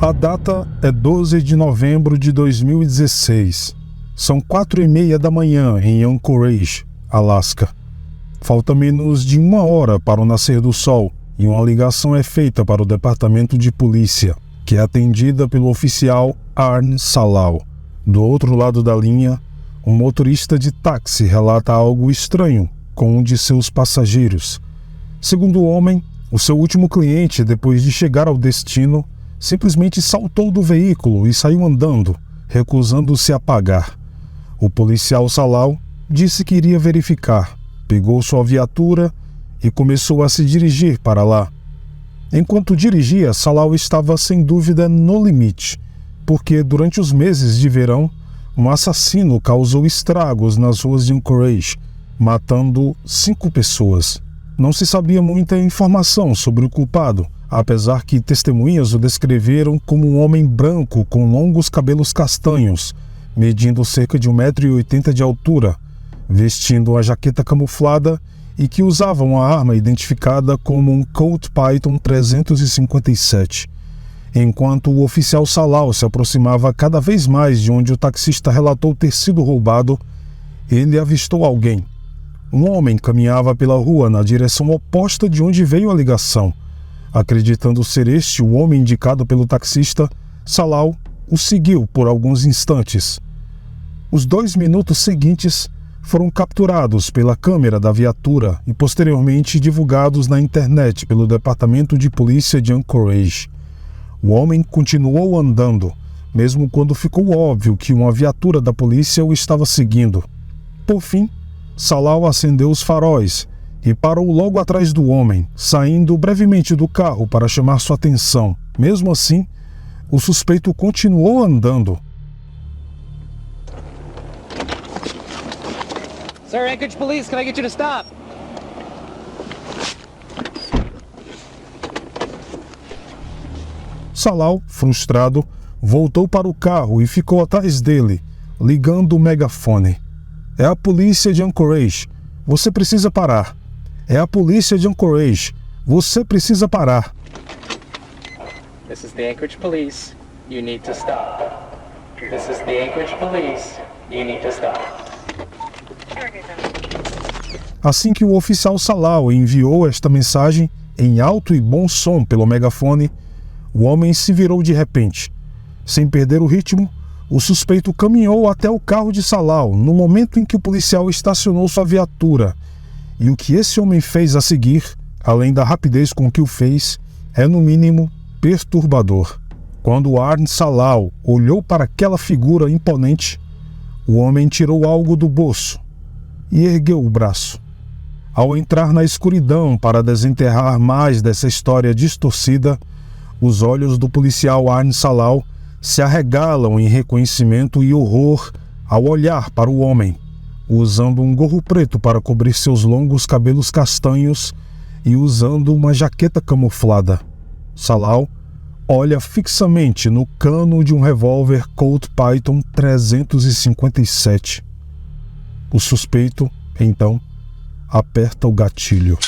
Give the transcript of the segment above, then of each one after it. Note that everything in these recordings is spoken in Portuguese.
A data é 12 de novembro de 2016. São 4:30 da manhã em Anchorage, Alasca. Falta menos de 1 hora para o nascer do sol e uma ligação é feita para o departamento de polícia, que é atendida pelo oficial Arn Salau. Do outro lado da linha, um motorista de táxi relata algo estranho com um de seus passageiros. Segundo o homem, o seu último cliente, depois de chegar ao destino, simplesmente saltou do veículo e saiu andando, recusando-se a pagar. O policial Salau disse que iria verificar, pegou sua viatura e começou a se dirigir para lá. Enquanto dirigia, Salau estava sem dúvida no limite, porque durante os meses de verão, um assassino causou estragos nas ruas de Anchorage, matando 5 pessoas. Não se sabia muita informação sobre o culpado, apesar que testemunhas o descreveram como um homem branco com longos cabelos castanhos, medindo cerca de 1,80 m de altura, vestindo uma jaqueta camuflada e que usava uma arma identificada como um Colt Python 357. Enquanto o oficial Salau se aproximava cada vez mais de onde o taxista relatou ter sido roubado, ele avistou alguém. Um homem caminhava pela rua na direção oposta de onde veio a ligação. Acreditando ser este o homem indicado pelo taxista, Salau o seguiu por alguns instantes. Os 2 minutos seguintes foram capturados pela câmera da viatura e posteriormente divulgados na internet pelo Departamento de Polícia de Anchorage. O homem continuou andando, mesmo quando ficou óbvio que uma viatura da polícia o estava seguindo. Por fim, Salau acendeu os faróis e parou logo atrás do homem, saindo brevemente do carro para chamar sua atenção. Mesmo assim, o suspeito continuou andando. Sir, Anchorage Police, can I get you to stop? Salau, frustrado, voltou para o carro e ficou atrás dele, ligando o megafone. É a polícia de Anchorage. Você precisa parar. É a polícia de Anchorage. Você precisa parar. This is the Anchorage Police. You need to stop. This is the Anchorage Police. You need to stop. Assim que o oficial Salau enviou esta mensagem em alto e bom som pelo megafone, o homem se virou de repente. Sem perder o ritmo, o suspeito caminhou até o carro de Salau no momento em que o policial estacionou sua viatura. E o que esse homem fez a seguir, além da rapidez com que o fez, é no mínimo perturbador. Quando Arn Salau olhou para aquela figura imponente, o homem tirou algo do bolso e ergueu o braço. Ao entrar na escuridão para desenterrar mais dessa história distorcida, os olhos do policial Arn Salau se arregalam em reconhecimento e horror ao olhar para o homem, usando um gorro preto para cobrir seus longos cabelos castanhos e usando uma jaqueta camuflada. Salau olha fixamente no cano de um revólver Colt Python 357. O suspeito, então, aperta o gatilho.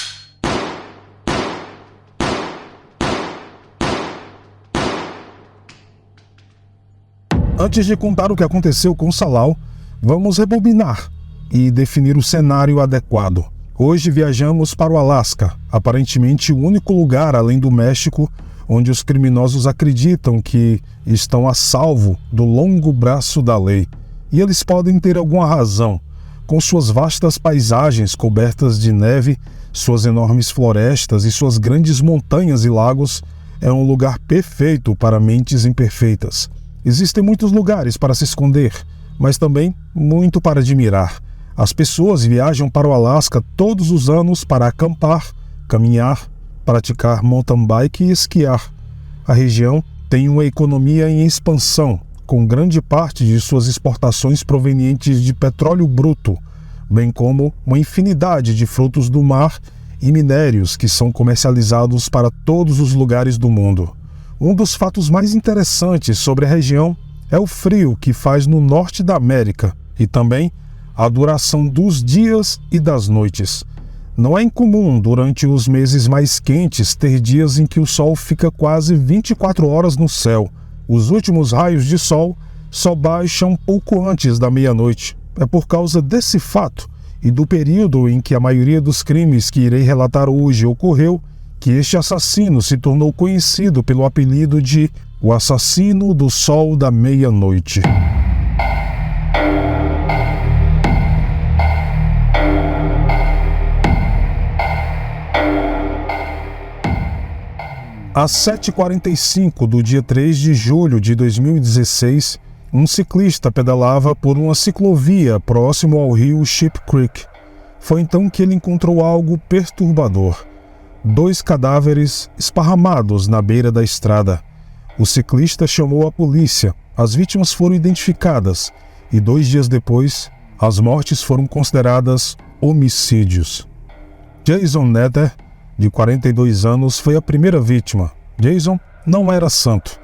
Antes de contar o que aconteceu com Salau, vamos rebobinar e definir o cenário adequado. Hoje viajamos para o Alasca, aparentemente o único lugar além do México onde os criminosos acreditam que estão a salvo do longo braço da lei. E eles podem ter alguma razão. Com suas vastas paisagens cobertas de neve, suas enormes florestas e suas grandes montanhas e lagos, é um lugar perfeito para mentes imperfeitas. Existem muitos lugares para se esconder, mas também muito para admirar. As pessoas viajam para o Alasca todos os anos para acampar, caminhar, praticar mountain bike e esquiar. A região tem uma economia em expansão, com grande parte de suas exportações provenientes de petróleo bruto, bem como uma infinidade de frutos do mar e minérios que são comercializados para todos os lugares do mundo. Um dos fatos mais interessantes sobre a região é o frio que faz no norte da América e também a duração dos dias e das noites. Não é incomum, durante os meses mais quentes, ter dias em que o sol fica quase 24 horas no céu. Os últimos raios de sol só baixam pouco antes da meia-noite. É por causa desse fato e do período em que a maioria dos crimes que irei relatar hoje ocorreu, que este assassino se tornou conhecido pelo apelido de o assassino do sol da meia-noite. Às 7h45 do dia 3 de julho de 2016, um ciclista pedalava por uma ciclovia próximo ao rio Sheep Creek. Foi então que ele encontrou algo perturbador: 2 cadáveres esparramados na beira da estrada. O ciclista chamou a polícia, as vítimas foram identificadas e 2 dias depois, as mortes foram consideradas homicídios. Jason Netter, de 42 anos, foi a primeira vítima. Jason não era santo,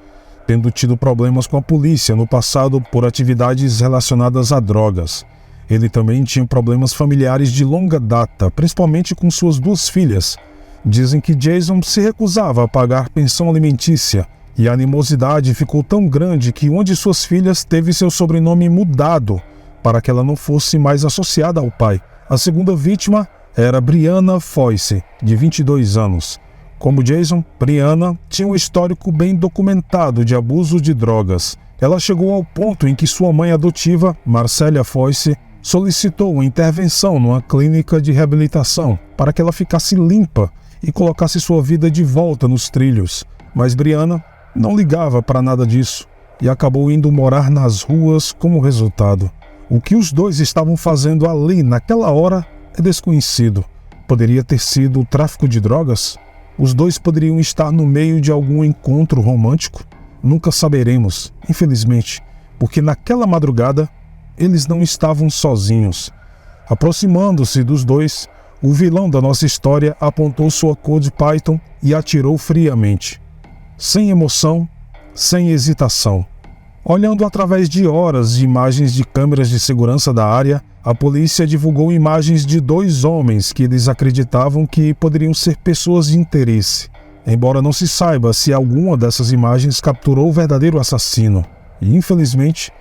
tendo tido problemas com a polícia no passado por atividades relacionadas a drogas. Ele também tinha problemas familiares de longa data, principalmente com suas 2 filhas. Dizem que Jason se recusava a pagar pensão alimentícia e a animosidade ficou tão grande que uma de suas filhas teve seu sobrenome mudado para que ela não fosse mais associada ao pai. A segunda vítima era Brianna Foyce, de 22 anos. Como Jason, Brianna tinha um histórico bem documentado de abuso de drogas. Ela chegou ao ponto em que sua mãe adotiva, Marcella Foyce, solicitou uma intervenção numa clínica de reabilitação para que ela ficasse limpa e colocasse sua vida de volta nos trilhos. Mas Brianna não ligava para nada disso e acabou indo morar nas ruas como resultado. O que os dois estavam fazendo ali naquela hora é desconhecido. Poderia ter sido o tráfico de drogas? Os dois poderiam estar no meio de algum encontro romântico? Nunca saberemos, infelizmente, porque naquela madrugada eles não estavam sozinhos. Aproximando-se dos dois, o vilão da nossa história apontou sua Colt Python e atirou friamente. Sem emoção, sem hesitação. Olhando através de horas de imagens de câmeras de segurança da área, a polícia divulgou imagens de 2 homens que eles acreditavam que poderiam ser pessoas de interesse, embora não se saiba se alguma dessas imagens capturou o verdadeiro assassino. E, infelizmente,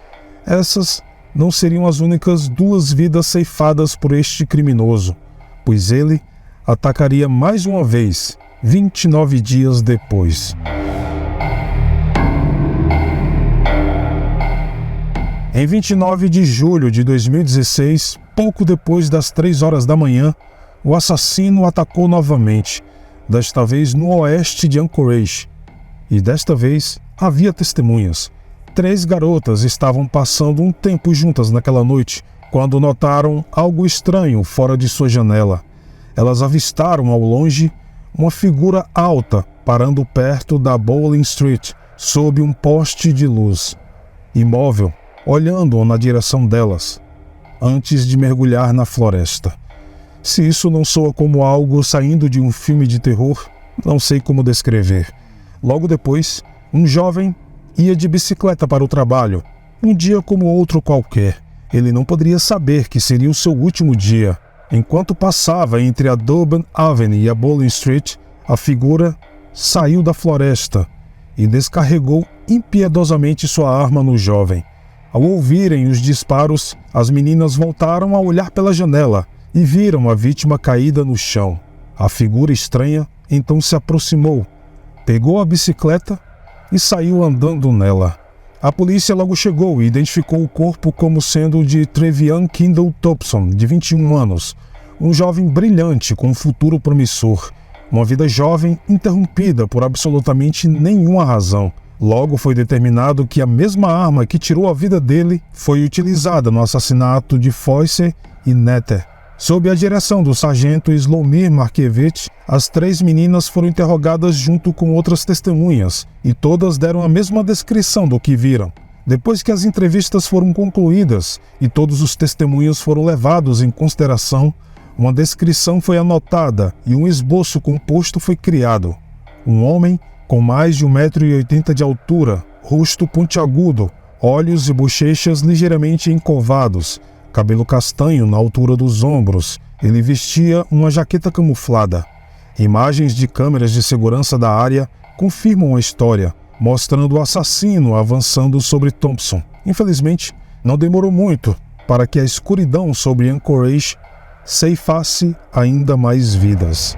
essas não seriam as únicas 2 vidas ceifadas por este criminoso, pois ele atacaria mais uma vez, 29 dias depois. Em 29 de julho de 2016, pouco depois das 3 horas da manhã, o assassino atacou novamente, desta vez no oeste de Anchorage. E desta vez havia testemunhas. 3 garotas estavam passando um tempo juntas naquela noite, quando notaram algo estranho fora de sua janela. Elas avistaram ao longe uma figura alta parando perto da Bowling Street, sob um poste de luz. Imóvel, olhando na direção delas, antes de mergulhar na floresta. Se isso não soa como algo saindo de um filme de terror, não sei como descrever. Logo depois, um jovem ia de bicicleta para o trabalho, um dia como outro qualquer. Ele não poderia saber que seria o seu último dia. Enquanto passava entre a Dubin Avenue e a Bowling Street, a figura saiu da floresta e descarregou impiedosamente sua arma no jovem. Ao ouvirem os disparos, as meninas voltaram a olhar pela janela e viram a vítima caída no chão. A figura estranha então se aproximou, pegou a bicicleta e saiu andando nela. A polícia logo chegou e identificou o corpo como sendo de Trevian Kendall Thompson, de 21 anos, um jovem brilhante com um futuro promissor, uma vida jovem interrompida por absolutamente nenhuma razão. Logo foi determinado que a mesma arma que tirou a vida dele foi utilizada no assassinato de Foyce e Netter. Sob a direção do sargento Slomir Markiewicz, as 3 meninas foram interrogadas junto com outras testemunhas e todas deram a mesma descrição do que viram. Depois que as entrevistas foram concluídas e todos os testemunhos foram levados em consideração, uma descrição foi anotada e um esboço composto foi criado. Um homem com mais de 1,80 m de altura, rosto pontiagudo, olhos e bochechas ligeiramente encovados, cabelo castanho na altura dos ombros Ele vestia uma jaqueta camuflada. Imagens de câmeras de segurança da área confirmam a história, mostrando o assassino avançando sobre Thompson. Infelizmente, não demorou muito para que a escuridão sobre Anchorage ceifasse ainda mais vidas.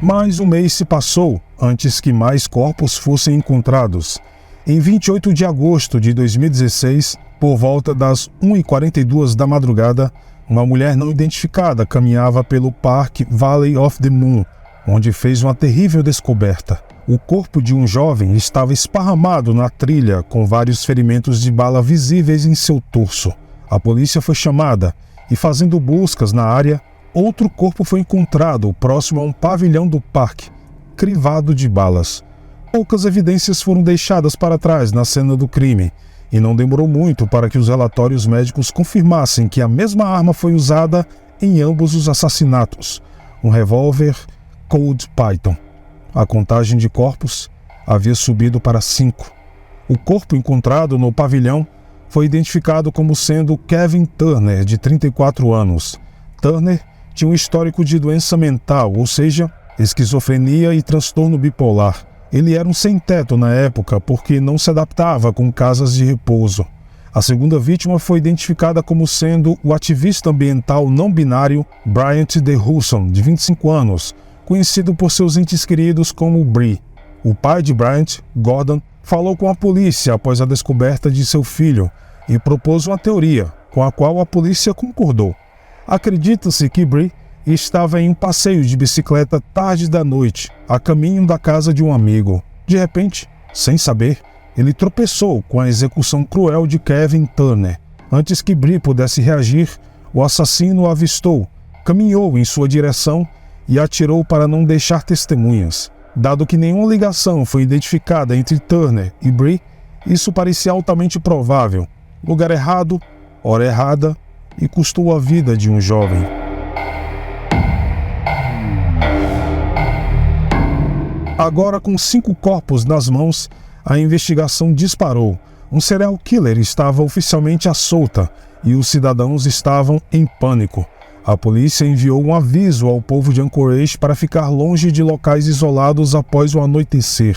Mais um mês se passou antes que mais corpos fossem encontrados. Em 28 de agosto de 2016, por volta das 1h42 da madrugada, uma mulher não identificada caminhava pelo parque Valley of the Moon, onde fez uma terrível descoberta. O corpo de um jovem estava esparramado na trilha, com vários ferimentos de bala visíveis em seu torso. A polícia foi chamada e, fazendo buscas na área, outro corpo foi encontrado próximo a um pavilhão do parque, crivado de balas. Poucas evidências foram deixadas para trás na cena do crime, e não demorou muito para que os relatórios médicos confirmassem que a mesma arma foi usada em ambos os assassinatos, um revólver Colt Python. A contagem de corpos havia subido para 5. O corpo encontrado no pavilhão foi identificado como sendo Kevin Turner, de 34 anos. Turner tinha um histórico de doença mental, ou seja, esquizofrenia e transtorno bipolar. Ele era um sem-teto na época porque não se adaptava com casas de repouso. A segunda vítima foi identificada como sendo o ativista ambiental não binário Bryant DeHusson, de 25 anos, conhecido por seus entes queridos como Bree. O pai de Bryant, Gordon, falou com a polícia após a descoberta de seu filho e propôs uma teoria, com a qual a polícia concordou. Acredita-se que Bree estava em um passeio de bicicleta tarde da noite, a caminho da casa de um amigo. De repente, sem saber, ele tropeçou com a execução cruel de Kevin Turner. Antes que Bree pudesse reagir, o assassino o avistou, caminhou em sua direção e atirou para não deixar testemunhas. Dado que nenhuma ligação foi identificada entre Turner e Bree, isso parecia altamente provável. Lugar errado, hora errada, e custou a vida de um jovem. Agora, com 5 corpos nas mãos, a investigação disparou. Um serial killer estava oficialmente à solta e os cidadãos estavam em pânico. A polícia enviou um aviso ao povo de Anchorage para ficar longe de locais isolados após o anoitecer.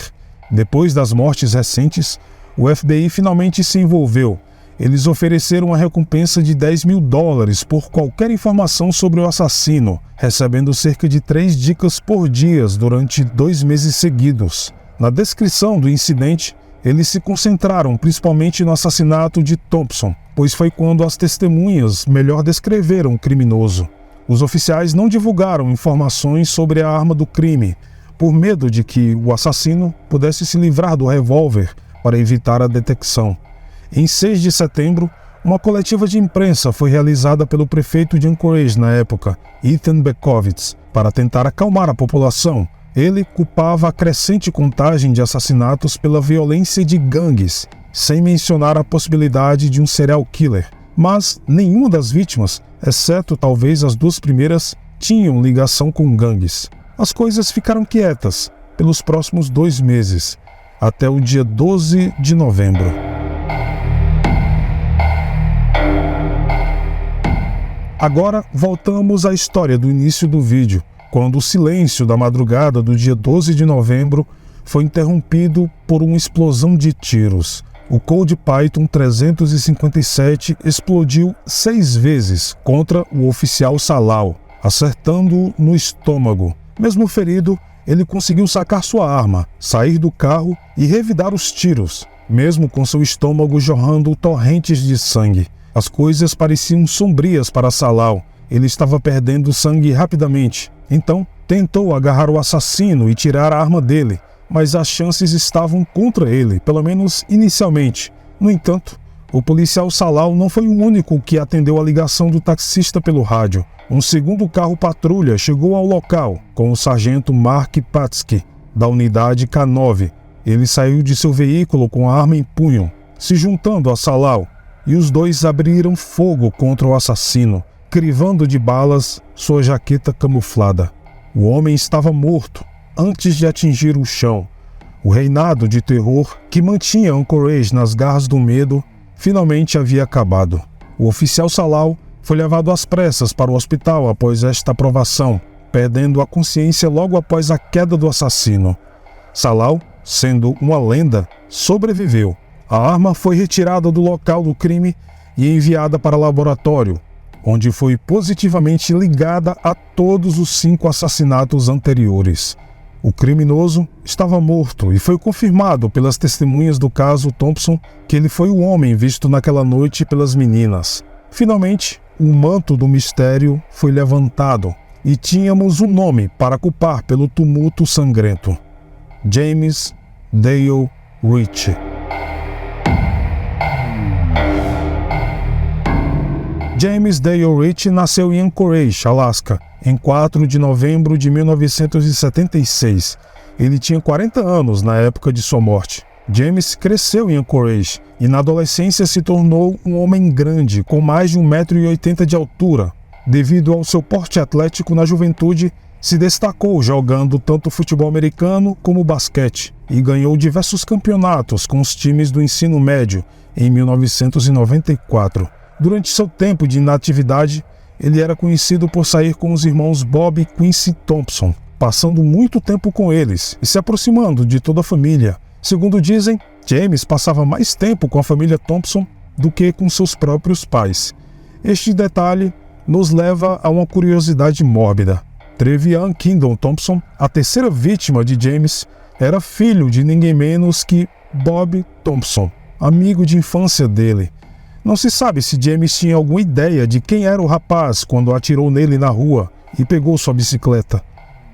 Depois das mortes recentes, o FBI finalmente se envolveu. Eles ofereceram uma recompensa de $10.000 por qualquer informação sobre o assassino, recebendo cerca de 3 dicas por dia durante 2 meses seguidos. Na descrição do incidente, eles se concentraram principalmente no assassinato de Thompson, pois foi quando as testemunhas melhor descreveram o criminoso. Os oficiais não divulgaram informações sobre a arma do crime, por medo de que o assassino pudesse se livrar do revólver para evitar a detecção. Em 6 de setembro, uma coletiva de imprensa foi realizada pelo prefeito de Anchorage na época, Ethan Beckovitz, para tentar acalmar a população. Ele culpava a crescente contagem de assassinatos pela violência de gangues, sem mencionar a possibilidade de um serial killer. Mas nenhuma das vítimas, exceto talvez as 2 primeiras, tinham ligação com gangues. As coisas ficaram quietas pelos próximos 2 meses, até o dia 12 de novembro. Agora voltamos à história do início do vídeo, quando o silêncio da madrugada do dia 12 de novembro foi interrompido por uma explosão de tiros. O Colt Python 357 explodiu 6 vezes contra o oficial Salau, acertando-o no estômago. Mesmo ferido, ele conseguiu sacar sua arma, sair do carro e revidar os tiros, mesmo com seu estômago jorrando torrentes de sangue. As coisas pareciam sombrias para Salau. Ele estava perdendo sangue rapidamente. Então, tentou agarrar o assassino e tirar a arma dele, mas as chances estavam contra ele, pelo menos inicialmente. No entanto, o policial Salau não foi o único que atendeu a ligação do taxista pelo rádio. Um segundo carro patrulha chegou ao local, com o sargento Mark Patsky, da unidade K9. Ele saiu de seu veículo com a arma em punho, se juntando a Salau, e os dois abriram fogo contra o assassino, crivando de balas sua jaqueta camuflada. O homem estava morto antes de atingir o chão. O reinado de terror que mantinha Anchorage nas garras do medo finalmente havia acabado. O oficial Salal foi levado às pressas para o hospital após esta aprovação, perdendo a consciência logo após a queda do assassino. Salal, sendo uma lenda, sobreviveu. A arma foi retirada do local do crime e enviada para laboratório, onde foi positivamente ligada a todos os 5 assassinatos anteriores. O criminoso estava morto e foi confirmado pelas testemunhas do caso Thompson que ele foi o homem visto naquela noite pelas meninas. Finalmente, o manto do mistério foi levantado e tínhamos um nome para culpar pelo tumulto sangrento: James Dale Ritchie. James Dale Ritchie nasceu em Anchorage, Alasca, em 4 de novembro de 1976. Ele tinha 40 anos na época de sua morte. James cresceu em Anchorage e na adolescência se tornou um homem grande, com mais de 1,80 m de altura. Devido ao seu porte atlético na juventude, se destacou jogando tanto futebol americano como basquete e ganhou diversos campeonatos com os times do ensino médio em 1994. Durante seu tempo de inatividade, ele era conhecido por sair com os irmãos Bob e Quincy Thompson, passando muito tempo com eles e se aproximando de toda a família. Segundo dizem, James passava mais tempo com a família Thompson do que com seus próprios pais. Este detalhe nos leva a uma curiosidade mórbida. Trevian Kingdom Thompson, a terceira vítima de James, era filho de ninguém menos que Bob Thompson, amigo de infância dele. Não se sabe se James tinha alguma ideia de quem era o rapaz quando atirou nele na rua e pegou sua bicicleta.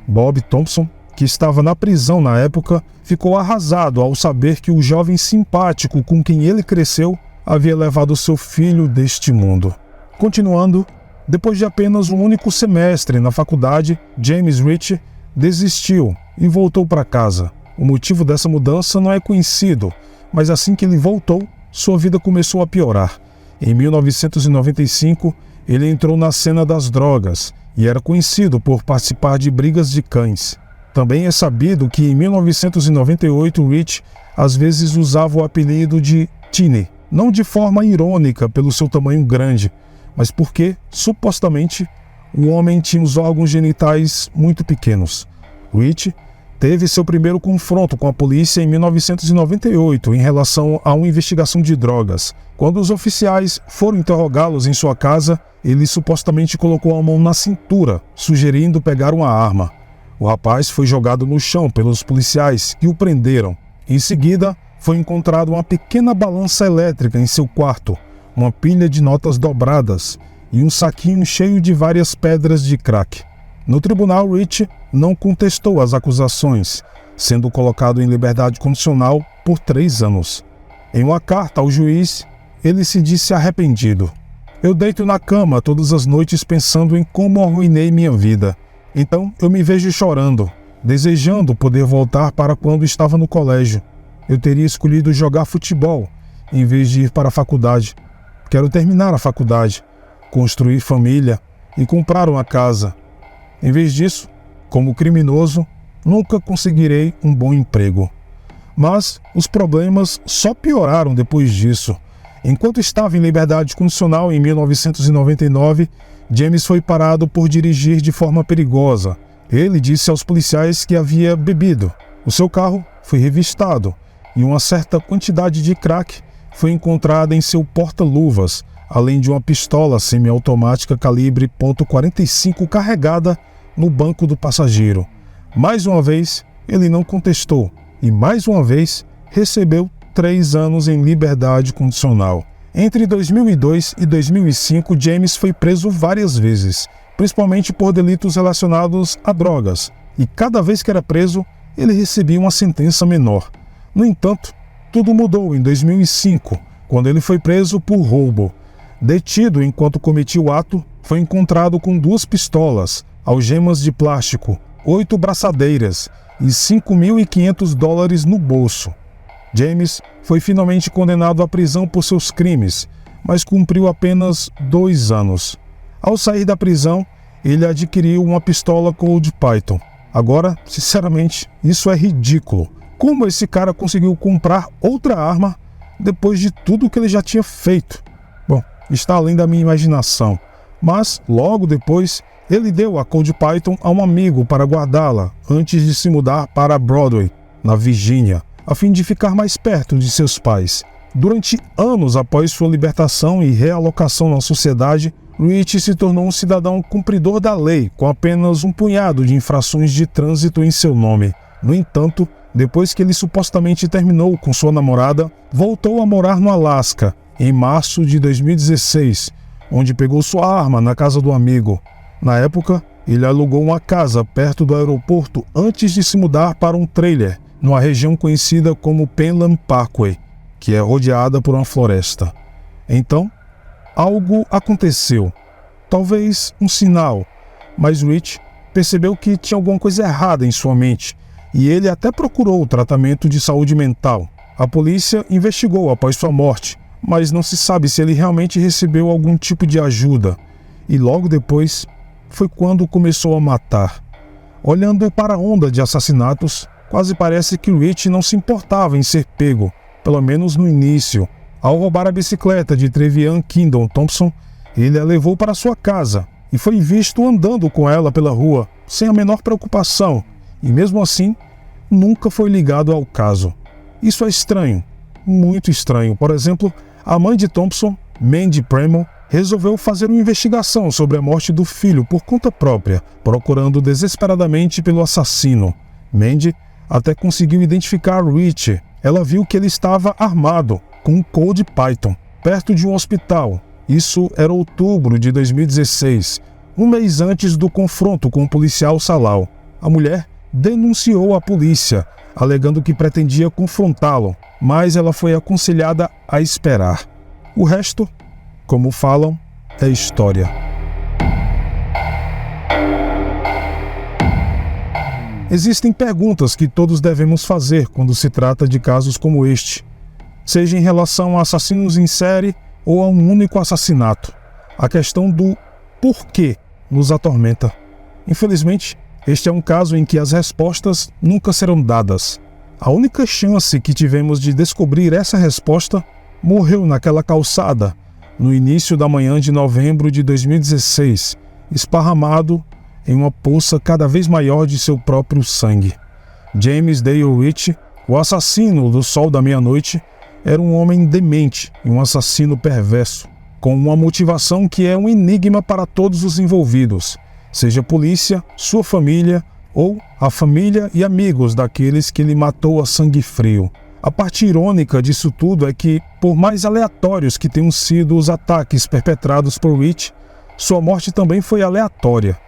Bob Thompson, que estava na prisão na época, ficou arrasado ao saber que o jovem simpático com quem ele cresceu havia levado seu filho deste mundo. Continuando, depois de apenas um único semestre na faculdade, James Ritchie desistiu e voltou para casa. O motivo dessa mudança não é conhecido, mas assim que ele voltou, sua vida começou a piorar. Em 1995, ele entrou na cena das drogas e era conhecido por participar de brigas de cães. Também é sabido que em 1998 Ritchie às vezes usava o apelido de Teeny, não de forma irônica pelo seu tamanho grande, mas porque, supostamente, o homem tinha os órgãos genitais muito pequenos. Ritchie teve seu primeiro confronto com a polícia em 1998 em relação a uma investigação de drogas. Quando os oficiais foram interrogá-los em sua casa, ele supostamente colocou a mão na cintura, sugerindo pegar uma arma. O rapaz foi jogado no chão pelos policiais, que o prenderam. Em seguida, foi encontrada uma pequena balança elétrica em seu quarto, uma pilha de notas dobradas e um saquinho cheio de várias pedras de crack. No tribunal, Ritchie não contestou as acusações, sendo colocado em liberdade condicional por 3 anos. Em uma carta ao juiz, ele se disse arrependido. Eu deito na cama todas as noites pensando em como arruinei minha vida. Então eu me vejo chorando, desejando poder voltar para quando estava no colégio. Eu teria escolhido jogar futebol em vez de ir para a faculdade. Quero terminar a faculdade, construir família e comprar uma casa. Em vez disso, como criminoso, nunca conseguirei um bom emprego. Mas os problemas só pioraram depois disso. Enquanto estava em liberdade condicional em 1999, James foi parado por dirigir de forma perigosa. Ele disse aos policiais que havia bebido. O seu carro foi revistado e uma certa quantidade de crack foi encontrada em seu porta-luvas, além de uma pistola semiautomática calibre .45 carregada no banco do passageiro. Mais uma vez, ele não contestou e mais uma vez recebeu 3 anos em liberdade condicional. Entre 2002 e 2005, James foi preso várias vezes, principalmente por delitos relacionados a drogas, e cada vez que era preso, ele recebia uma sentença menor. No entanto, tudo mudou em 2005, quando ele foi preso por roubo. Detido enquanto cometia o ato, foi encontrado com 2 pistolas, algemas de plástico, 8 braçadeiras e $5.500 no bolso. James foi finalmente condenado à prisão por seus crimes, mas cumpriu apenas 2 anos. Ao sair da prisão, ele adquiriu uma pistola Colt Python. Agora, sinceramente, isso é ridículo. Como esse cara conseguiu comprar outra arma, depois de tudo que ele já tinha feito? Bom, está além da minha imaginação, mas logo depois ele deu a Cold Python a um amigo para guardá-la antes de se mudar para Broadway, na Virgínia, a fim de ficar mais perto de seus pais. Durante anos após sua libertação e realocação na sociedade, Rich se tornou um cidadão cumpridor da lei, com apenas um punhado de infrações de trânsito em seu nome. No entanto, depois que ele supostamente terminou com sua namorada, voltou a morar no Alasca, em março de 2016, onde pegou sua arma na casa do amigo. Na época, ele alugou uma casa perto do aeroporto antes de se mudar para um trailer, numa região conhecida como Penland Parkway, que é rodeada por uma floresta. Então, algo aconteceu. Talvez um sinal, mas Rich percebeu que tinha alguma coisa errada em sua mente, e ele até procurou tratamento de saúde mental. A polícia investigou após sua morte, mas não se sabe se ele realmente recebeu algum tipo de ajuda. E logo depois foi quando começou a matar. Olhando para a onda de assassinatos, quase parece que Rich não se importava em ser pego, pelo menos no início. Ao roubar a bicicleta de Trevian Kingdon Thompson, ele a levou para sua casa e foi visto andando com ela pela rua, sem a menor preocupação, e mesmo assim, nunca foi ligado ao caso. Isso é estranho, muito estranho. Por exemplo, a mãe de Thompson, Mandy Premo, resolveu fazer uma investigação sobre a morte do filho por conta própria, procurando desesperadamente pelo assassino. Mandy até conseguiu identificar Rich. Ela viu que ele estava armado, com um Cold Python, perto de um hospital. Isso era outubro de 2016, um mês antes do confronto com o policial Salau. A mulher denunciou a polícia, alegando que pretendia confrontá-lo, mas ela foi aconselhada a esperar. O resto, como falam, é história. Existem perguntas que todos devemos fazer quando se trata de casos como este, seja em relação a assassinos em série ou a um único assassinato. A questão do porquê nos atormenta. Infelizmente, este é um caso em que as respostas nunca serão dadas. A única chance que tivemos de descobrir essa resposta morreu naquela calçada, no início da manhã de novembro de 2016, esparramado em uma poça cada vez maior de seu próprio sangue. James Dale Rich, o assassino do Sol da Meia-Noite, era um homem demente e um assassino perverso, com uma motivação que é um enigma para todos os envolvidos, seja a polícia, sua família ou a família e amigos daqueles que ele matou a sangue frio. A parte irônica disso tudo é que, por mais aleatórios que tenham sido os ataques perpetrados por Rich, sua morte também foi aleatória.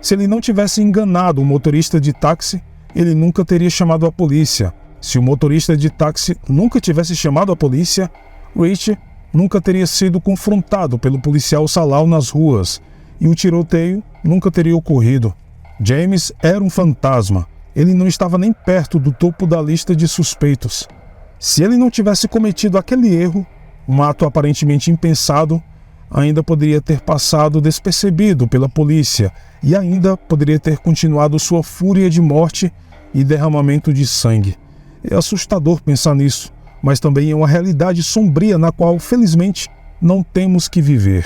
Se ele não tivesse enganado o motorista de táxi, ele nunca teria chamado a polícia. Se o motorista de táxi nunca tivesse chamado a polícia, Rich nunca teria sido confrontado pelo policial Salau nas ruas, e o tiroteio nunca teria ocorrido. James era um fantasma. Ele não estava nem perto do topo da lista de suspeitos. Se ele não tivesse cometido aquele erro, um ato aparentemente impensado, ainda poderia ter passado despercebido pela polícia e ainda poderia ter continuado sua fúria de morte e derramamento de sangue. É assustador pensar nisso, mas também é uma realidade sombria na qual, felizmente, não temos que viver.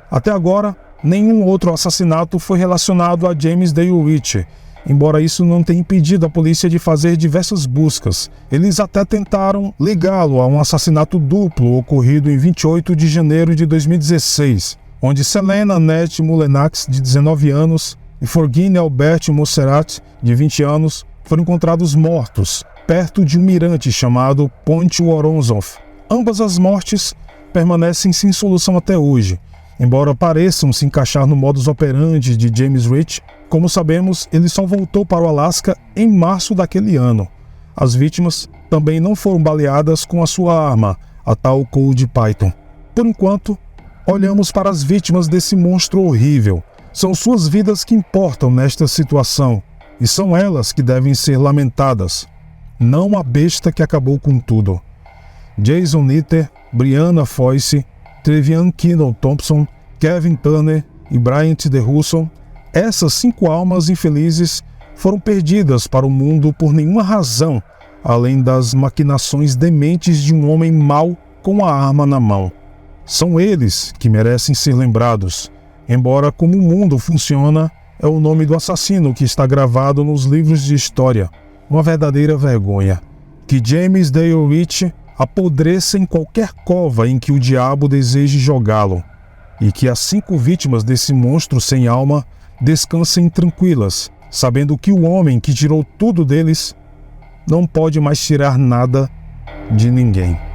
Até agora, nenhum outro assassinato foi relacionado a James Dale Rich, embora isso não tenha impedido a polícia de fazer diversas buscas. Eles até tentaram ligá-lo a um assassinato duplo ocorrido em 28 de janeiro de 2016, onde Selena Annette Mulenax, de 19 anos, e Forgine Albert Monserrat, de 20 anos, foram encontrados mortos, perto de um mirante chamado Ponte Woronzow. Ambas as mortes permanecem sem solução até hoje. Embora pareçam se encaixar no modus operandi de James Rich, como sabemos, ele só voltou para o Alasca em março daquele ano. As vítimas também não foram baleadas com a sua arma, a tal Cold Python. Por enquanto, olhamos para as vítimas desse monstro horrível. São suas vidas que importam nesta situação, e são elas que devem ser lamentadas, não a besta que acabou com tudo. Jason Nitter, Brianna Foyce, Trevian Kingdon Thompson, Kevin Turner e Bryant DeRusso, essas 5 almas infelizes foram perdidas para o mundo por nenhuma razão, além das maquinações dementes de um homem mau com a arma na mão. São eles que merecem ser lembrados, embora como o mundo funciona é o nome do assassino que está gravado nos livros de história. Uma verdadeira vergonha. Que James Dale Ritchie apodreça em qualquer cova em que o diabo deseje jogá-lo, e que as 5 vítimas desse monstro sem alma descansem tranquilas, sabendo que o homem que tirou tudo deles não pode mais tirar nada de ninguém.